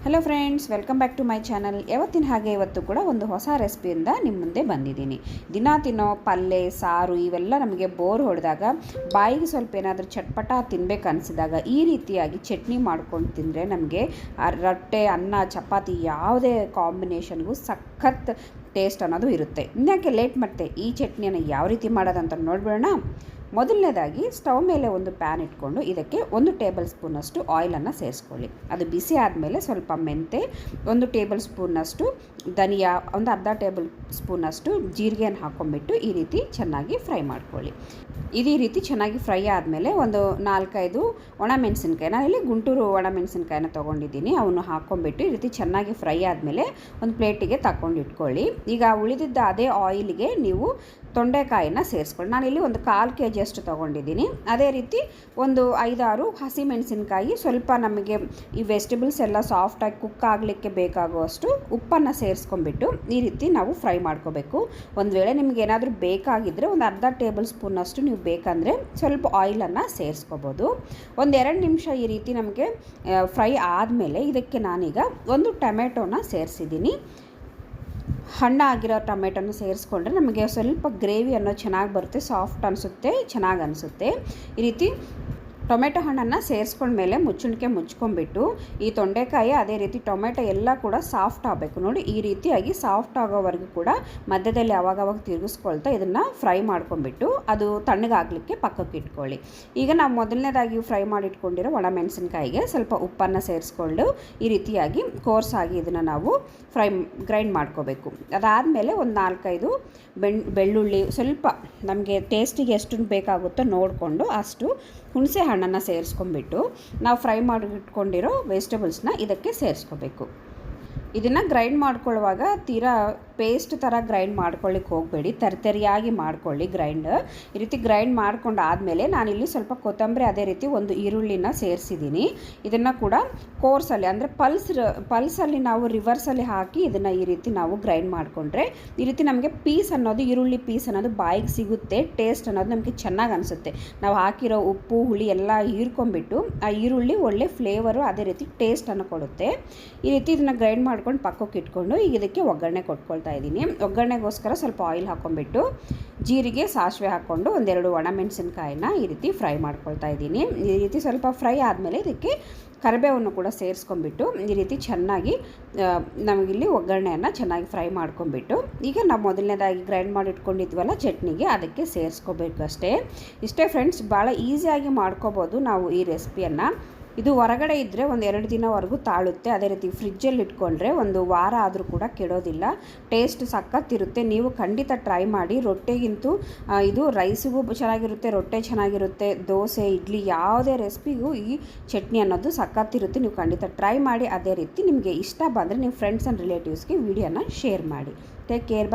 Hello friends, welcome back to my channel. ಯಾವತ್ತಿನ ಹಾಗೆ ಇವತ್ತು ಕೂಡ ಒಂದು ಹೊಸ ರೆಸಿಪಿಯಿಂದ ನಿಮ್ಮ ಮುಂದೆ ಬಂದಿದ್ದೀನಿ. ದಿನ ತಿನ್ನೋ ಪಲ್ಯ ಸಾರು ಇವೆಲ್ಲ ನಮಗೆ ಬೋರ್ ಹೊಡೆದಾಗ, ಬಾಯಿಗೆ ಸ್ವಲ್ಪ ಏನಾದರೂ ಚಟ್ಪಟ ತಿನ್ನಬೇಕು ಅನಿಸಿದಾಗ ಈ ರೀತಿಯಾಗಿ ಚಟ್ನಿ ಮಾಡ್ಕೊಂಡು ತಿಂದರೆ ನಮಗೆ ರೊಟ್ಟೆ, ಅನ್ನ, ಚಪಾತಿ ಯಾವುದೇ ಕಾಂಬಿನೇಷನ್ಗೂ ಸಖತ್ ಟೇಸ್ಟ್ ಅನ್ನೋದು ಇರುತ್ತೆ. ಇನ್ಯಾಕೆ ಲೇಟ್ ಮಾಡ್ತೆ, ಈ ಚಟ್ನಿಯನ್ನು ಯಾವ ರೀತಿ ಮಾಡೋದಂತ ನೋಡ್ಬಿಡೋಣ. ಮೊದಲನೇದಾಗಿ ಸ್ಟವ್ ಮೇಲೆ ಒಂದು ಪ್ಯಾನ್ ಇಟ್ಕೊಂಡು ಇದಕ್ಕೆ 1 ಟೇಬಲ್ ಸ್ಪೂನಷ್ಟು ಆಯಿಲನ್ನು ಸೇರಿಸ್ಕೊಳ್ಳಿ. ಅದು ಬಿಸಿ ಆದಮೇಲೆ ಸ್ವಲ್ಪ ಮೆಂತೆ, 1 ಟೇಬಲ್ ಸ್ಪೂನಷ್ಟು ಧನಿಯಾ, ಒಂದು ಅರ್ಧ ಟೇಬಲ್ ಸ್ಪೂನಷ್ಟು ಜೀರಿಗೆಯನ್ನು ಹಾಕ್ಕೊಂಬಿಟ್ಟು ಈ ರೀತಿ ಚೆನ್ನಾಗಿ ಫ್ರೈ ಮಾಡ್ಕೊಳ್ಳಿ. ಈ ರೀತಿ ಚೆನ್ನಾಗಿ ಫ್ರೈ ಆದಮೇಲೆ ಒಂದು 4-5 ಒಣಮೆಣಸಿನ್ಕಾಯಿ, ನಾನಿಲ್ಲಿ ಗುಂಟೂರು ಒಣಮೆಣಸಿನ್ಕಾಯಿನ ತೊಗೊಂಡಿದ್ದೀನಿ, ಅವನು ಹಾಕ್ಕೊಂಬಿಟ್ಟು ಈ ರೀತಿ ಚೆನ್ನಾಗಿ ಫ್ರೈ ಆದಮೇಲೆ ಒಂದು ಪ್ಲೇಟಿಗೆ ತಗೊಂಡು ಇಟ್ಕೊಳ್ಳಿ. ಈಗ ಉಳಿದಿದ್ದ ಅದೇ ಆಯಿಲ್ಗೆ ನೀವು ತೊಂಡೆಕಾಯಿನ ಸೇರಿಸ್ಕೊಳ್ಳಿ. ನಾನಿಲ್ಲಿ ಒಂದು 1/4 kg ಅಷ್ಟು ತೊಗೊಂಡಿದ್ದೀನಿ. ಅದೇ ರೀತಿ ಒಂದು 5-6 ಹಸಿಮೆಣಸಿನ್ಕಾಯಿ, ಸ್ವಲ್ಪ ನಮಗೆ ಈ ವೆಜಿಟೇಬಲ್ಸ್ ಎಲ್ಲ ಸಾಫ್ಟಾಗಿ ಕುಕ್ ಆಗಲಿಕ್ಕೆ ಬೇಕಾಗುವಷ್ಟು ಉಪ್ಪನ್ನು ಸೇರಿಸ್ಕೊಂಡ್ಬಿಟ್ಟು ಈ ರೀತಿ ನಾವು ಫ್ರೈ ಮಾಡ್ಕೋಬೇಕು. ಒಂದು ವೇಳೆ ನಿಮ್ಗೆ ಏನಾದರೂ ಬೇಕಾಗಿದ್ದರೆ ಒಂದು ಅರ್ಧ ಟೇಬಲ್ ಸ್ಪೂನಷ್ಟು ನೀವು ಬೇಕಂದರೆ ಸ್ವಲ್ಪ ಆಯಿಲನ್ನು ಸೇರಿಸ್ಕೋಬೋದು. ಒಂದು 2 ನಿಮಿಷ ಈ ರೀತಿ ನಮಗೆ ಫ್ರೈ ಆದಮೇಲೆ ಇದಕ್ಕೆ ನಾನೀಗ ಒಂದು ಟೊಮೆಟೊನ ಸೇರಿಸಿದ್ದೀನಿ. ಹಣ್ಣಾಗಿರೋ ಟೊಮೆಟೊನ ಸೇರಿಸ್ಕೊಂಡ್ರೆ ನಮಗೆ ಸ್ವಲ್ಪ ಗ್ರೇವಿ ಅನ್ನೋ ಚೆನ್ನಾಗಿ ಬರುತ್ತೆ, ಸಾಫ್ಟ್ ಅನಿಸುತ್ತೆ, ಚೆನ್ನಾಗಿ ಅನಿಸುತ್ತೆ. ಈ ರೀತಿ ಟೊಮೆಟೊ ಹಣ್ಣನ್ನು ಸೇರಿಸ್ಕೊಂಡ್ಮೇಲೆ ಮುಚ್ಕೊಂಡ್ಬಿಟ್ಟು ಈ ತೊಂಡೆಕಾಯಿ ಅದೇ ರೀತಿ ಟೊಮೆಟೊ ಎಲ್ಲ ಕೂಡ ಸಾಫ್ಟ್ ಆಗಬೇಕು. ನೋಡಿ, ಈ ರೀತಿಯಾಗಿ ಸಾಫ್ಟ್ ಆಗೋವರೆಗೂ ಕೂಡ ಮಧ್ಯದಲ್ಲಿ ಅವಾಗವಾಗ ತಿರುಗಿಸ್ಕೊಳ್ತಾ ಇದನ್ನು ಫ್ರೈ ಮಾಡ್ಕೊಂಡ್ಬಿಟ್ಟು ಅದು ತಣ್ಣಗಾಗಲಿಕ್ಕೆ ಪಕ್ಕಕ್ಕೆ ಇಟ್ಕೊಳ್ಳಿ. ಈಗ ನಾವು ಮೊದಲನೇದಾಗಿ ಫ್ರೈ ಮಾಡಿಟ್ಕೊಂಡಿರೋ ಒಣಮೆಣಸಿನ್ಕಾಯಿಗೆ ಸ್ವಲ್ಪ ಉಪ್ಪನ್ನು ಸೇರಿಸ್ಕೊಂಡು ಈ ರೀತಿಯಾಗಿ ಕೋರ್ಸಾಗಿ ಇದನ್ನು ನಾವು ಗ್ರೈಂಡ್ ಮಾಡ್ಕೋಬೇಕು. ಅದಾದಮೇಲೆ ಒಂದು 4-5 ಬೆಳ್ಳುಳ್ಳಿ, ಸ್ವಲ್ಪ ನಮಗೆ ಟೇಸ್ಟಿಗೆ ಎಷ್ಟು ಬೇಕಾಗುತ್ತೋ ನೋಡಿಕೊಂಡು ಅಷ್ಟು ಹುಣಸೆ ಹಣ್ಣನ್ನು ಸೇರಿಸ್ಕೊಂಡ್ಬಿಟ್ಟು ನಾವು ಫ್ರೈ ಮಾಡಿಟ್ಕೊಂಡಿರೋ ವೆಜಿಟೇಬಲ್ಸ್ನ ಇದಕ್ಕೆ ಸೇರಿಸ್ಕೋಬೇಕು. ಇದನ್ನು ಗ್ರೈಂಡ್ ಮಾಡ್ಕೊಳ್ಳುವಾಗ ತೀರಾ ಪೇಸ್ಟ್ ಥರ ಗ್ರೈಂಡ್ ಮಾಡ್ಕೊಳ್ಳಿಕ್ಕೆ ಹೋಗಬೇಡಿ, ತರಿಯಾಗಿ ಮಾಡ್ಕೊಳ್ಳಿ ಗ್ರೈಂಡ್. ಈ ರೀತಿ ಗ್ರೈಂಡ್ ಮಾಡ್ಕೊಂಡು ಆದಮೇಲೆ ನಾನಿಲ್ಲಿ ಸ್ವಲ್ಪ ಕೊತ್ತಂಬರಿ, ಅದೇ ರೀತಿ ಒಂದು ಈರುಳ್ಳಿನ ಸೇರಿಸಿದ್ದೀನಿ. ಇದನ್ನು ಕೂಡ ಕೋರ್ಸಲ್ಲಿ ಅಂದರೆ ಪಲ್ಸಲ್ಲಿ ನಾವು ರಿವರ್ಸಲ್ಲಿ ಹಾಕಿ ಇದನ್ನು ಈ ರೀತಿ ನಾವು ಗ್ರೈಂಡ್ ಮಾಡಿಕೊಂಡ್ರೆ ಈ ರೀತಿ ನಮಗೆ ಪೀಸ್ ಅನ್ನೋದು, ಈರುಳ್ಳಿ ಪೀಸ್ ಅನ್ನೋದು ಬಾಯಿಗೆ ಸಿಗುತ್ತೆ, ಟೇಸ್ಟ್ ಅನ್ನೋದು ನಮಗೆ ಚೆನ್ನಾಗಿ ಅನಿಸುತ್ತೆ. ನಾವು ಹಾಕಿರೋ ಉಪ್ಪು ಹುಳಿ ಎಲ್ಲ ಹೀರ್ಕೊಂಡ್ಬಿಟ್ಟು ಆ ಈರುಳ್ಳಿ ಒಳ್ಳೆ ಫ್ಲೇವರು, ಅದೇ ರೀತಿ ಟೇಸ್ಟನ್ನು ಕೊಡುತ್ತೆ. ಈ ರೀತಿ ಇದನ್ನು ಗ್ರೈಂಡ್ ಮಾಡ್ಕೊಂಡು ಪಕ್ಕಕ್ಕೆ ಇಟ್ಕೊಂಡು ಈಗ ಇದಕ್ಕೆ ಒಗ್ಗರಣೆ ಕೊಟ್ಕೊಳ್ತಾ ಇದ್ದೀನಿ. ಒಗ್ಗರಣೆಗೋಸ್ಕರ ಸ್ವಲ್ಪ ಆಯಿಲ್ ಹಾಕ್ಕೊಂಡ್ಬಿಟ್ಟು ಜೀರಿಗೆ, ಸಾಸಿವೆ ಹಾಕ್ಕೊಂಡು 1-2 ಒಣಮೆಣಸಿನ್ಕಾಯಿನ ಈ ರೀತಿ ಫ್ರೈ ಮಾಡ್ಕೊಳ್ತಾ ಇದ್ದೀನಿ. ಈ ರೀತಿ ಸ್ವಲ್ಪ ಫ್ರೈ ಆದಮೇಲೆ ಇದಕ್ಕೆ ಕರಿಬೇವನ್ನು ಕೂಡ ಸೇರಿಸ್ಕೊಂಡ್ಬಿಟ್ಟು ಈ ರೀತಿ ಚೆನ್ನಾಗಿ ನಮಗಿಲ್ಲಿ ಒಗ್ಗರಣೆಯನ್ನು ಚೆನ್ನಾಗಿ ಫ್ರೈ ಮಾಡ್ಕೊಂಡ್ಬಿಟ್ಟು ಈಗ ನಾವು ಮೊದಲನೇದಾಗಿ ಗ್ರೈಂಡ್ ಮಾಡಿ ಇಟ್ಕೊಂಡಿದ್ವಲ್ಲ ಚಟ್ನಿಗೆ ಅದಕ್ಕೆ ಸೇರಿಸ್ಕೋಬೇಕು ಅಷ್ಟೇ. ಇಷ್ಟೇ ಫ್ರೆಂಡ್ಸ್, ಭಾಳ ಈಸಿಯಾಗಿ ಮಾಡ್ಕೋಬೋದು ನಾವು ಈ ರೆಸಿಪಿಯನ್ನು. ಇದು ಹೊರಗಡೆ ಇದ್ದರೆ ಒಂದು 2 ದಿನವರೆಗೂ ತಾಳುತ್ತೆ. ಅದೇ ರೀತಿ ಫ್ರಿಜ್ಜಲ್ಲಿ ಇಟ್ಕೊಂಡ್ರೆ 1 ವಾರ ಆದರೂ ಕೂಡ ಕೆಡೋದಿಲ್ಲ, ಟೇಸ್ಟ್ ಸಖತ್ತಿರುತ್ತೆ. ನೀವು ಖಂಡಿತ ಟ್ರೈ ಮಾಡಿ. ರೊಟ್ಟೆಗಿಂತೂ ಇದು ರೈಸಿಗೂ ಚೆನ್ನಾಗಿರುತ್ತೆ, ರೊಟ್ಟೆ ಚೆನ್ನಾಗಿರುತ್ತೆ, ದೋಸೆ, ಇಡ್ಲಿ ಯಾವುದೇ ರೆಸಿಪಿಗೂ ಈ ಚಟ್ನಿ ಅನ್ನೋದು ಸಖತ್ತಿರುತ್ತೆ. ನೀವು ಖಂಡಿತ ಟ್ರೈ ಮಾಡಿ. ಅದೇ ರೀತಿ ನಿಮಗೆ ಇಷ್ಟ ಬಂದರೆ ನಿಮ್ಮ ಫ್ರೆಂಡ್ಸ್ ಆ್ಯಂಡ್ ರಿಲೇಟಿವ್ಸ್ಗೆ ವಿಡಿಯೋನ ಶೇರ್ ಮಾಡಿ. Take care.